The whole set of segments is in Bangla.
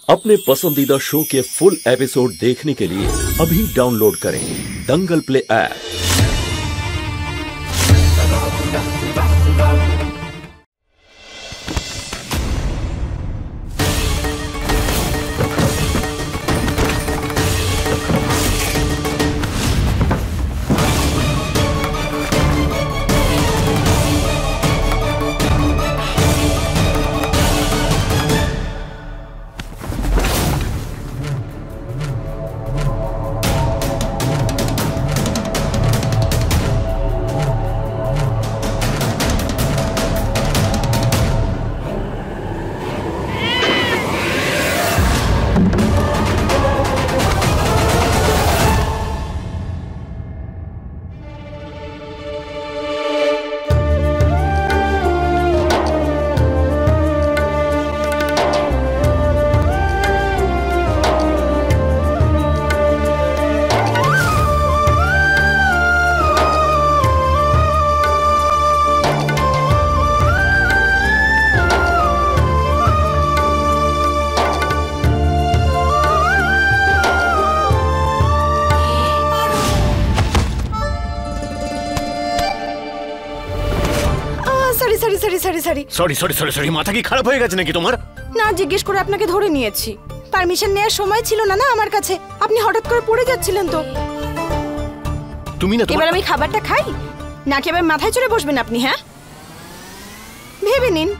अपने पसंदीदा शो के फुल एपिसोड देखने के लिए अभी डाउनलोड करें दंगल प्ले ऐप। সরি মাথা কি খারাপ হয়ে গেছে নাকি তোমার? না, জিজ্ঞেস করে আপনাকে ধরে নিয়েছি। পারমিশন নেওয়ার সময় ছিল না আমার কাছে। আপনি হঠাৎ করে পড়ে যাচ্ছিলেন তো। তুমি না এবার আমি খাবারটা খাই নাকি এবার মাথায় চড়ে বসবেন আপনি? হ্যাঁ, ভেবে নিন,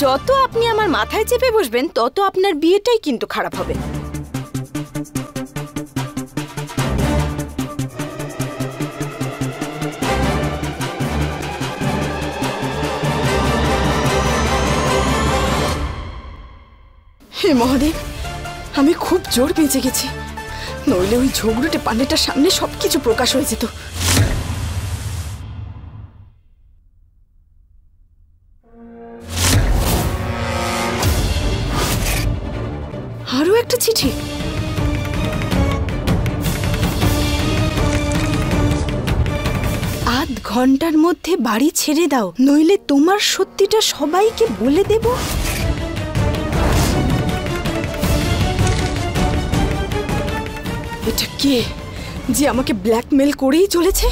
যত আপনি আমার মাথায় চেপে বসবেন তত আপনার বিয়েটাই কিন্তু খারাপ হবে। হে মহাদেব, আমি খুব জোর বেঁচে গেছি, নইলে ওই ঝগড়ুটে পান্ডেটার সামনে সবকিছু প্রকাশ হয়ে যেত। আরো একটা চিঠি। আধ ঘন্টার মধ্যে বাড়ি ছেড়ে দাও, নইলে তোমার সত্যিটা সবাইকে বলে দেব। এটা কে যে আমাকে ব্ল্যাকমেল করেই চলেছে?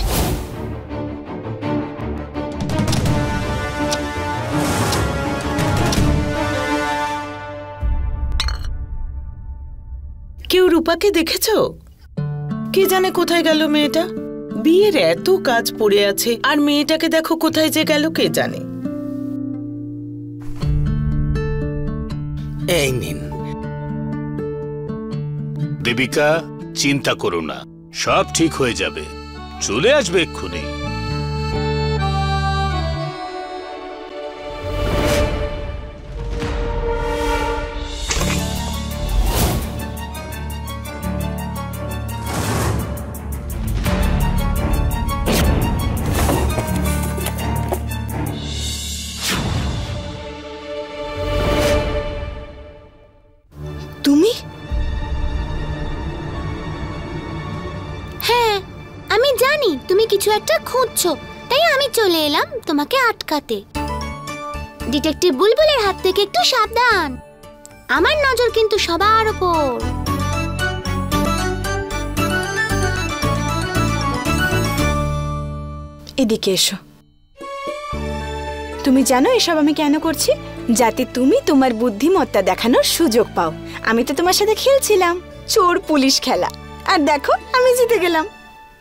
কেউ রূপাকে দেখেছো? কে জানে কোথায় গেল মেয়েটা? বিয়ের এত কাজ পড়ে আছে আর মেয়েটাকে দেখো কোথায় যে গেল কে জানে। এই নিন। দেবিকা, চিন্তা করো না, সব ঠিক হয়ে যাবে, চলে আসবে এক্ষুনি। তুমি? হ্যাঁ, আমি জানি তুমি কিছু একটা খুঁজছো, তাই আমি চলে এলাম তোমাকে আটকাতে। ডিটেকটিভ বুলবুলের হাত থেকে একটু সাবধান, আমার নজর কিন্তু সবার উপর। এদিকে এসো। তুমি জানো এসব আমি কেন করছি? যাতে তুমি তোমার বুদ্ধিমত্তা দেখানোর সুযোগ পাও। আমি তো তোমার সাথে খেলছিলাম চোর পুলিশ খেলা, আর দেখো আমি জিতে গেলাম।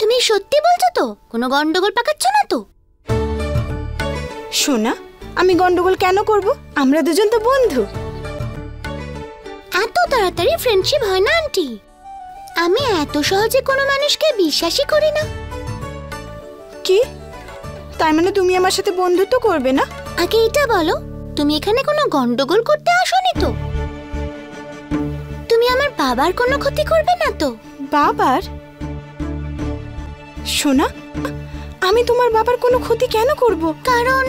তুমি সত্যি বলছো তো? কোনো গন্ডগোল পাকাচ্ছ না তো? সোনা, আমি গন্ডগোল কেন করব? আমরা দুজন তো বন্ধু। এত তাড়াতাড়ি ফ্রেন্ডশিপ হয় না আন্টি। আমি এত সহজে কোনো মানুষকে বিশ্বাসই করি না। কি? তার মানে তুমি আমার সাথে বন্ধুত্ব করবে না? আগে এটা বলো, তুমি এখানে কোনো গন্ডগোল করতে আসোনি তো? তুমি আমার বাবার কোনো ক্ষতি করবে না তো? বাবার? সোনা, আমি তোমার বাবার কোনো ক্ষতি কেন করব? কারণ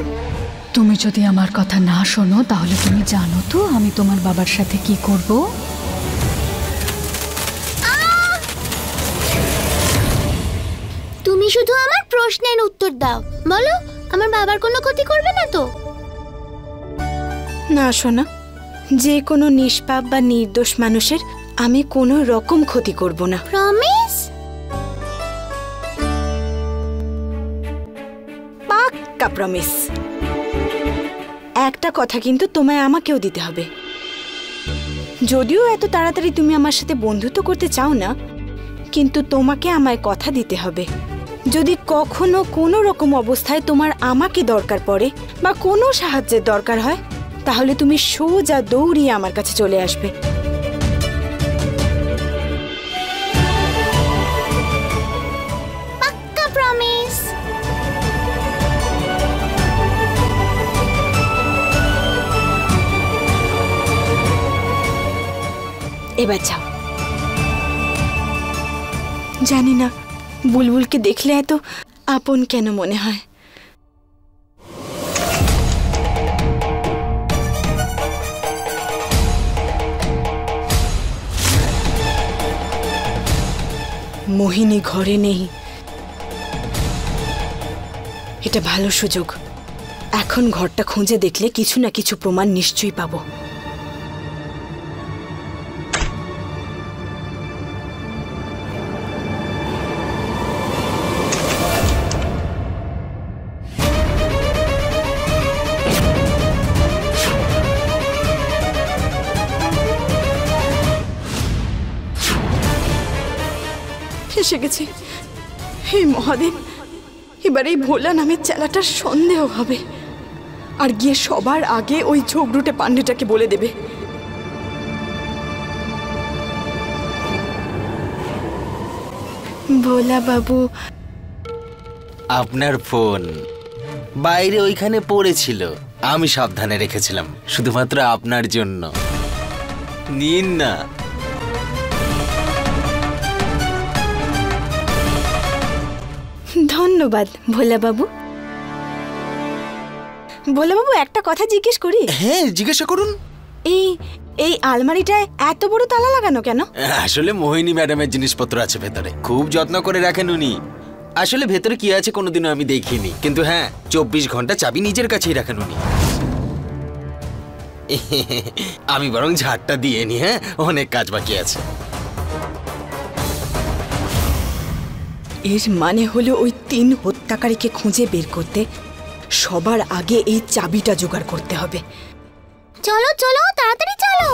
তুমি যদি আমার কথা না শোনো তাহলে তুমি জানো তো আমি তোমার বাবার সাথে কি করব? তুমি শুধু আমার প্রশ্নের উত্তর দাও। বলো, আমার বাবার কোনো ক্ষতি করবে না তো? না সোনা, যে কোনো নিষ্পাপ বা নির্দোষ মানুষের আমি কোনো রকম ক্ষতি করব না। প্রমিস? পাক্কা প্রমিস। একটা কথা কিন্তু তোমায় আমাকেও দিতে হবে। যদিও এত তাড়াতাড়ি তুমি আমার সাথে বন্ধুত্ব করতে চাও না, কিন্তু তোমাকে আমায় কথা দিতে হবে, যদি কখনো কোনো রকম অবস্থায় তোমার আমাকে দরকার পড়ে বা কোনো সাহায্যের দরকার হয়, তাহলে তুমি সোজা দৌড়িয়ে আমার কাছে চলে আসবে। পাক্কা প্রমিস। এবার যাও। জানি না বুলবুলকে দেখলে এত আপন কেন মনে হয়। মোহিনী ঘরে নেই, এটা ভালো সুযোগ। এখন ঘরটা খুঁজে দেখলে কিছু না কিছু প্রমাণ নিশ্চয়ই পাবো। এসে গেছি। হে মহাদেব, এবার এই ভোলা নামের চেলাটার সন্দেহ হবে আর গিয়ে সবার আগে ওই ঝগড়ুটে পান্ডেটাকে বলে দেবে। ভোলা বাবু, আপনার ফোন বাইরে ওইখানে পড়েছিল, আমি সাবধানে রেখেছিলাম শুধুমাত্র আপনার জন্য। নিন না। ধন্যবাদ ভোলা বাবু। ভোলা বাবু, একটা কথা জিজ্ঞেস করি? হ্যাঁ, জিজ্ঞাসা করুন। এই এই আলমারিটায় এত বড় তালা লাগানো কেন? আসলে মোহিনী ম্যাডামের জিনিসপত্র আছে ভেতরে, খুব যত্ন করে রাখেন উনি। আসলে ভেতরে কি আছে কোনোদিনও আমি দেখিনি, কিন্তু হ্যাঁ 24 ঘন্টা চাবি নিজের কাছেই রাখেন উনি। আমি বরং ঝাড়টা দিয়ে নি, হ্যাঁ অনেক কাজ বাকি আছে। এর মানে হলো ওই 3 হত্যাকারীকে খুঁজে বের করতে সবার আগে এই চাবিটা জোগাড় করতে হবে। চলো চলো, তাড়াতাড়ি চলো।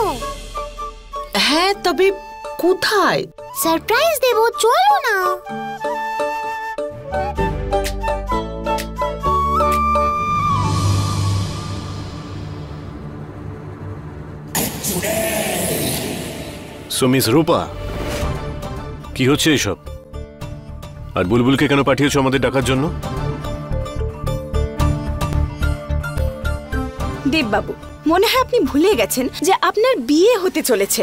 হ্যাঁ, তবে কোথায়? সারপ্রাইজ দেব, চলো না। সো মিস রূপা, কি হচ্ছে এসব? আর বুলবুলকে কেন পাঠিয়েছো আমাদের ডাকার জন্য? দেববাবু, মনে হয় আপনি ভুলে গেছেন যে আপনার বিয়ে হতে চলেছে,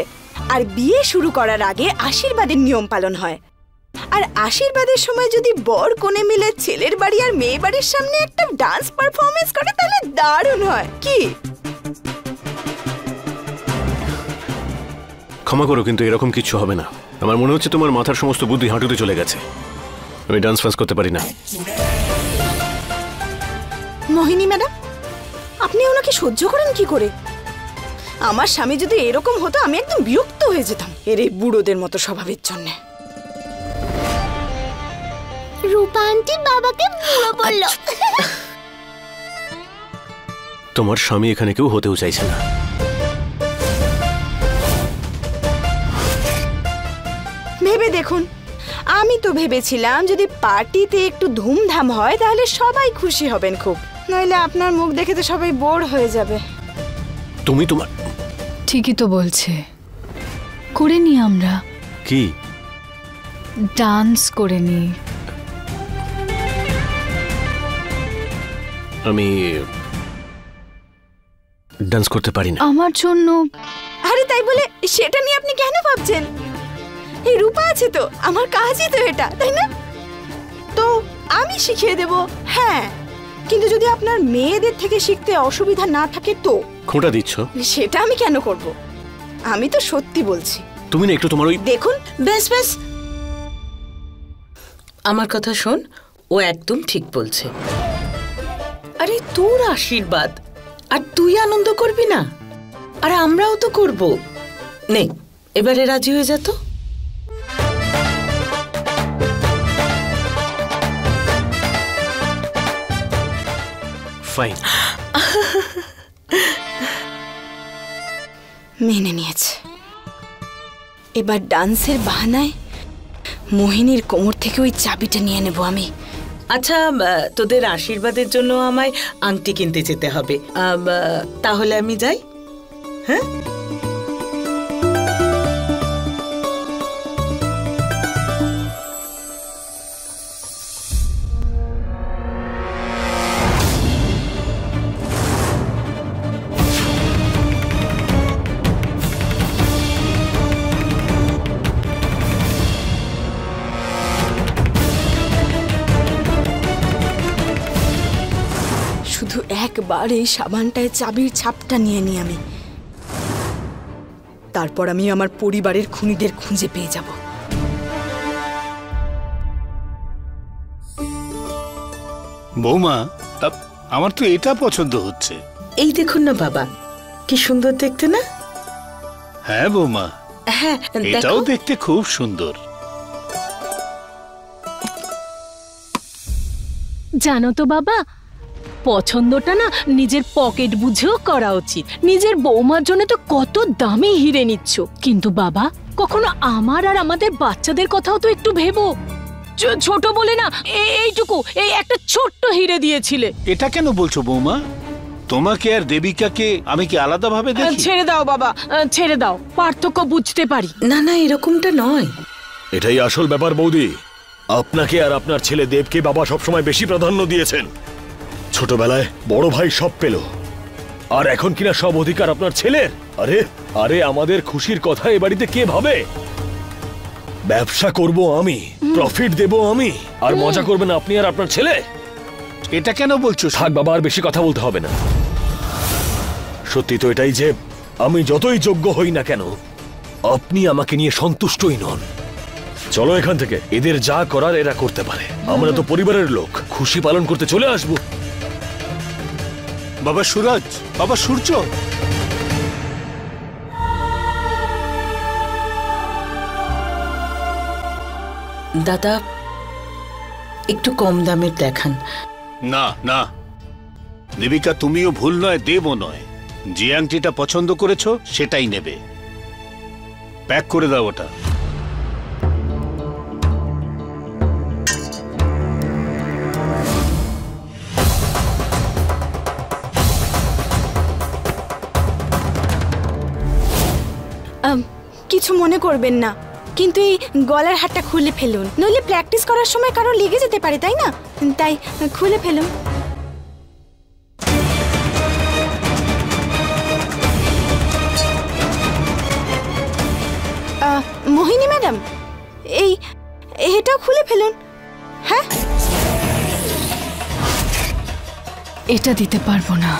আর বিয়ে শুরু করার আগে আশীর্বাদের নিয়ম পালন হয়। আর আশীর্বাদের সময় যদি বর কনে মিলে ছেলের বাড়ি আর মেয়ে বাড়ির সামনে একটা ডান্স পারফরমেন্স করে তাহলে দারুণ হয়। কি? ক্ষমা করো, কিন্তু এরকম কিছু হবে না। আমার মনে হচ্ছে তোমার মাথার সমস্ত বুদ্ধি হাঁটুতে চলে গেছে। আমি ডান্স ফান্স করতে পারি না। মোহিনী ম্যাডাম, আপনি ওনাকে সহ্য করেন কি করে? আমার স্বামী যদি এরকম হতো আমি একদম বিরক্ত হয়ে যেতাম এর এই বুড়োদের মতো স্বভাবের জন্য। রূপা আন্টি বাবাকে বুড়ো বলল। তোমার স্বামী এখানে কেউ হতেও চাইছে না। ভেবে দেখুন, আমি তো ভেবেছিলাম যদি পার্টিতে একটু ধুমধাম হয় তাহলে সবাই খুশি হবেন খুব, নইলে আপনার মুখ দেখে তো সবাই বোর হয়ে যাবে। তুমি তোমার ঠিকই তো বলছে, করে নি আমরা। কি? ডান্স করে নি। আমি ডান্স করতে পারি না। আমার জন্য? আরে তাই বলে সেটা নিয়ে আপনি কেন ভাবছেন? এই রূপা আছে তো, আমার কাজই তো এটা, তাই না? তো আমি শিখিয়ে দেব। হ্যাঁ, কিন্তু যদি আপনার মেয়েদের থেকে শিখতে অসুবিধা না থাকে তো। খোঁটা দিচ্ছ? সেটা আমি কেন করব? আমি তো সত্যি বলছি। তুমি না একটু তোমার ওই দেখুন, বেশ বেশ, আমার কথা শোন, ও একদম ঠিক বলছে। আরে তোর আশীর্বাদ, আর তুই আনন্দ করবি না? আর আমরাও তো করব। নে এবারে রাজি হয়ে যা তো। ফাইন। মেনে নিয়েছে। এবার ডান্সের বাহানায় মোহিনীর কোমর থেকে ওই চাবিটা নিয়ে নেব আমি। আচ্ছা, তোদের আশীর্বাদের জন্য আমায় আংটি কিনতে যেতে হবে। তাহলে আমি যাই। হ্যাঁ, শুধু একবার এই সাবানটায় চাবির ছাপটা নিয়ে নিই আমি, তারপর আমি আমার পরিবারের খুনিদের খুঁজে পেয়ে যাব। বৌমা, আমার তো এটা পছন্দ হচ্ছে। এই দেখুন না বাবা, কি সুন্দর দেখতে না? হ্যাঁ বৌমা, হ্যাঁ এটাও দেখতে খুব সুন্দর। জানো তো বাবা, পছন্দটা না নিজের পকেট বুঝেও করা উচিত। নিজের বৌমার জন্য তো কত দামি হিরে নিচ্ছ, কিন্তু বাবা কখনো আমার আর আমাদের বাচ্চাদের কথাও তো একটু ভেবো। ছোট বলে না এইটুকু, এই একটা ছোট্ট হিরে দিয়েছিলে। এটা কেন বলছো বৌমা? তোমাকে আর দেবিকাকে আমি কি আলাদা ভাবে দেখি? ছেড়ে দাও বাবা, ছেড়ে দাও, পার্থক্য বুঝতে পারি। না না, এরকমটা নয়। এটাই আসল ব্যাপার বৌদি। আপনাকে আর আপনার ছেলে দেবকে বাবা সবসময় বেশি প্রাধান্য দিয়েছেন। ছোটবেলায় বড় ভাই সব পেল, আর এখন কিনা সব অধিকার আপনার ছেলের। আরে আরে আমাদের খুশির কথা এ বাড়িতে কে ভাবে? ব্যবসা করব আমি, প্রফিট দেব আমি, আর মজা করবেন আপনি আর আপনার ছেলে। এটা কেন বলছো? থাক বাবা, আর বেশি কথা বলতে হবে না। সত্যি তো এটাই যে আমি যতই যোগ্য হই না কেন, আপনি আমাকে নিয়ে সন্তুষ্টই নন। চলো এখান থেকে, এদের যা করার এরা করতে পারে। আমরা তো পরিবারের লোক, খুশি পালন করতে চলে আসবো। বাবা সুরজ, বাবা সূর্য, দাদা একটু কম দামের দেখান। না না দেবিকা, তুমিও ভুল নয়, দেবও নয়। যে আংটিটা পছন্দ করেছো সেটাই নেবে। প্যাক করে দাও ওটা। কিছু মনে করবেন না, কিন্তু এই গলার হারটা খুলে ফেলুন, নইলে প্র্যাকটিস করার সময় কারো লেগে যেতে পারে, তাই না? তাই খুলে ফেলুন। মোহিনী ম্যাডাম, এটাও খুলে ফেলুন। হ্যাঁ, এটা দিতে পারবো না।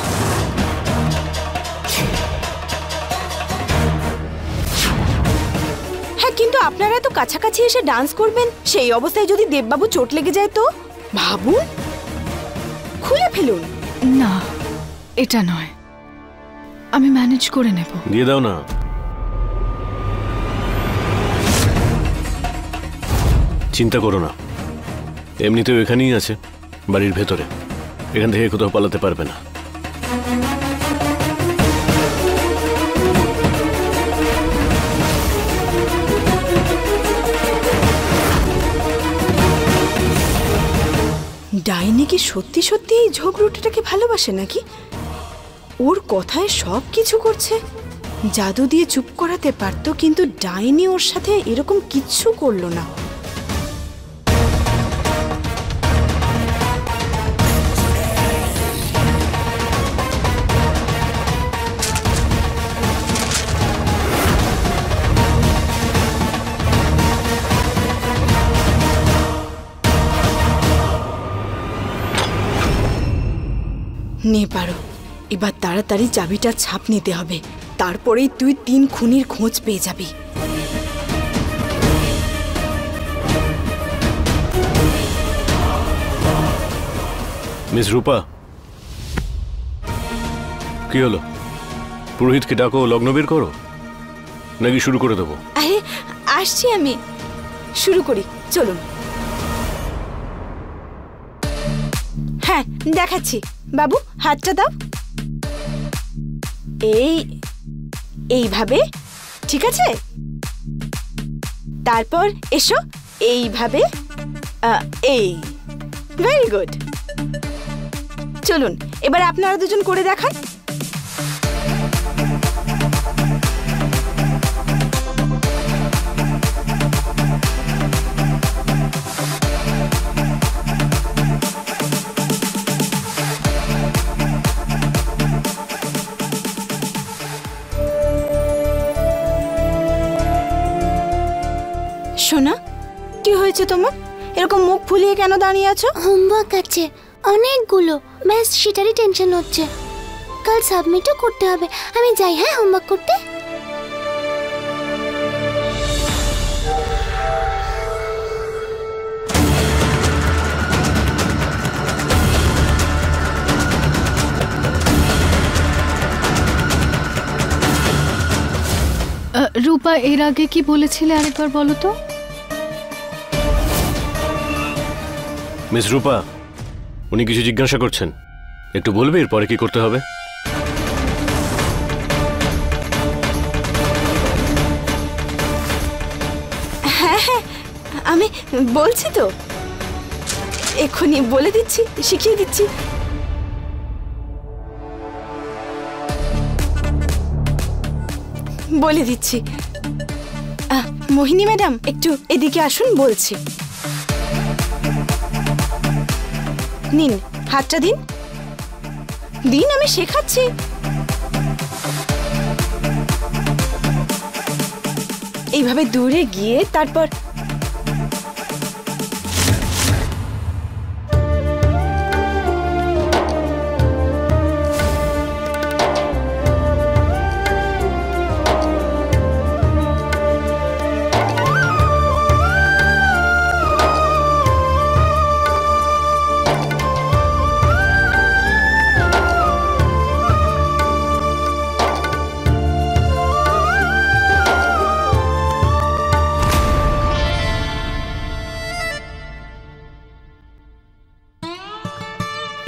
কিন্তু আপনারা তো কাছাকাছি এসে ডান্স করবেন, সেই অবস্থায় যদি দেববাবু চোট লেগে যায় তো ভাবুন। খুলে ফেলুন। না, এটা নয়, আমি ম্যানেজ করে নেব। দিয়ে দাও না। চিন্তা করো না, এমনিতেও এখানেই আছে, বাড়ির ভেতরে। এখান থেকে কোথাও পালাতে পারবে না। ডাইনি কি সত্যি সত্যি এই ঝগড়ুটাকে ভালোবাসে নাকি? ওর কথায় সব কিছু করছে। জাদু দিয়ে চুপ করাতে পারতো, কিন্তু ডাইনি ওর সাথে এরকম কিচ্ছু করলো না। নে পারো, এবার তাড়াতাড়ি চাবিটা ছাপ নিতে হবে, তারপরেই তুই 3 খুনির খোঁজ পেয়ে যাবি। মিস রূপা, কি হলো? পুরোহিতকে ডাকো, লগ্ন বের করো, নাকি শুরু করে দেবো? আরে আসছি আমি, শুরু করি, চলুন। হ্যাঁ দেখাচ্ছি, বাবু হাতটা দাও, এইভাবে, ঠিক আছে? তারপর এসো এইভাবে, এই, ভেরি গুড। চলুন এবার আপনারা দুজন করে দেখান। সোনা, কি হয়েছে তোমার? এরকম মুখ ফুলিয়ে কেন দাঁড়িয়ে আছো? হোমওয়ার্ক আছে অনেকগুলো, ব্যাস সেটারই টেনশন হচ্ছে। কাল সাবমিটও করতে হবে। আমি যাই, হ্যাঁ, হোমওয়ার্ক করতে। রূপা, এর আগে কি বলেছিলে আরেকবার বলো তো? মিস রূপা, উনি কিছু জিজ্ঞাসা করছেন, একটু বলবে এরপরে কি করতে হবে? হ্যাঁ হ্যাঁ, আমি বলছি তো, এক্ষুনি বলে দিচ্ছি, শিখিয়ে দিচ্ছি। বলে দিচ্ছি। মোহিনী ম্যাডাম, একটু এদিকে আসুন, বলছি। নিন, হাতটা দিন, দিন, আমি শেখাচ্ছি। এইভাবে দূরে গিয়ে তারপর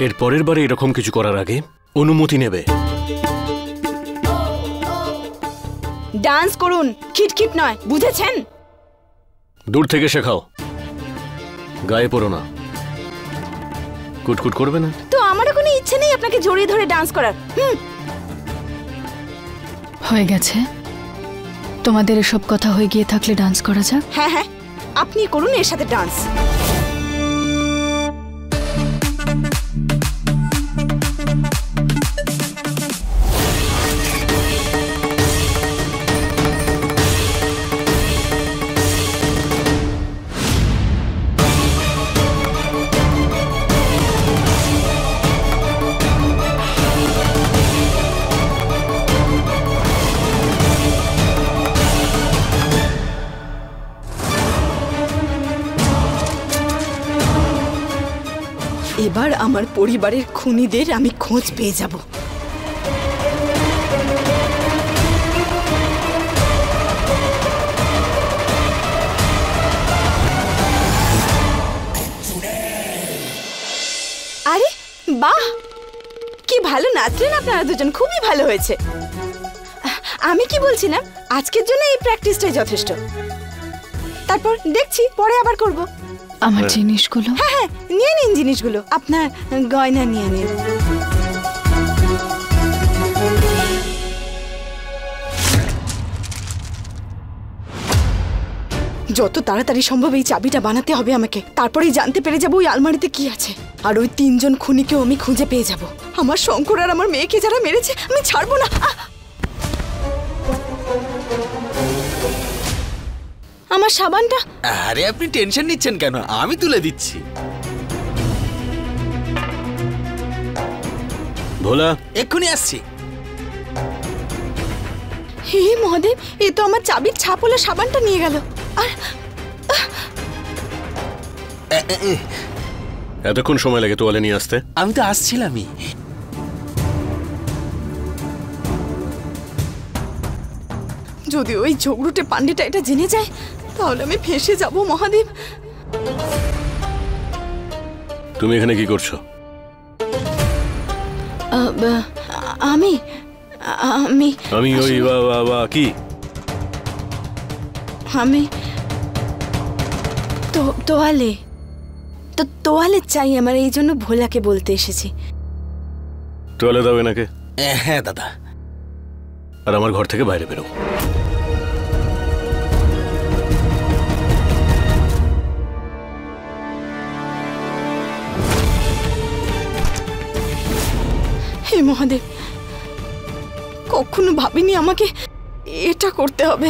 এর পরের বারে এরকম কিছু করার আগে অনুমতি নেবে। ডান্স করুন, খিটখিট নয়, বুঝেছেন? দূর থেকে শেখাও, গায়ে পড়ো না। কুটকুট করবে না তো? আমারও কোনো ইচ্ছে নেই আপনাকে জড়িয়ে ধরে ডান্স করার। হয়ে গেছে, তোমাদের এসব কথা হয়ে গিয়ে থাকলে ডান্স করা যাক। হ্যাঁ হ্যাঁ, আপনি করুন এর সাথে ডান্স। এবার আমার পরিবারের খুনিদের আমি খোঁজ পেয়ে যাব। আরে বাহ, কি ভালো নাচলেন আপনারা দুজন, খুবই ভালো হয়েছে। আমি কি বলছিলাম, আজকের জন্য এই প্র্যাকটিসটাই যথেষ্ট। তারপর দেখছি, পরে আবার করব। আমার জিনিসগুলো? হ্যাঁ হ্যাঁ, নিয়ে নিন জিনিসগুলো, আপনার গয়না নিয়ে নিন। যত তাড়াতাড়ি সম্ভব এই চাবিটা বানাতে হবে আমাকে, তারপরেই জানতে পেরে যাবো ওই আলমারিতে কি আছে, আর ওই 3 জন খুনিকেও আমি খুঁজে পেয়ে যাব। আমার শঙ্কর আর আমার মেয়েকে যারা মেরেছে আমি ছাড়বো না। আমার সাবানটা? আরে আপনি টেনশন নিচ্ছেন কেন, আমি তুলে দিচ্ছি। ভোলা, এক্ষুনি আসছি। হে মহাদেব, এ তো আমার চাবির ছাপওয়ালা সাবানটা নিয়ে গেল। আর এতক্ষণ সময় লাগে তোয়ালে নিয়ে আসতে? আমি তো আসছিলামই। যদি ওই ঝগড়ুটে পান্ডেটা এটা জেনে যায় তাহলে আমি ফেঁসে যাব মহাদেব। তুমি এখানে কি করছো? আমি আমি আমি ওই কি আমি তোয়ালে তোয়ালে চাই আমার, এই জন্য ভোলাকে বলতে এসেছি। তোয়ালে দাও এনাকে। হ্যাঁ দাদা। আর আমার ঘর থেকে বাইরে বেরো। হে মহাদেব, কখনো ভাবিনি আমাকে এটা করতে হবে।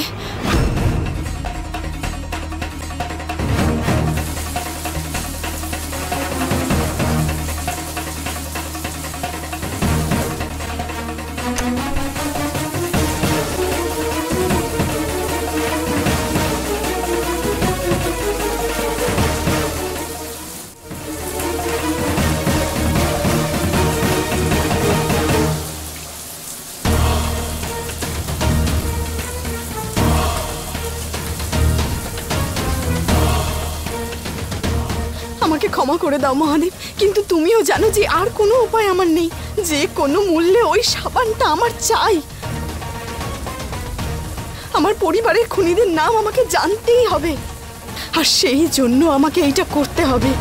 আমাকে ক্ষমা করে দাও মহাদেব, কিন্তু তুমিও জানো যে আর কোনো উপায় আমার নেই। যে কোনো মূল্যে ওই সাবানটা আমার চাই। আমার পরিবারের খুনিদের নাম আমাকে জানতেই হবে, আর সেই জন্য আমাকে এইটা করতে হবে।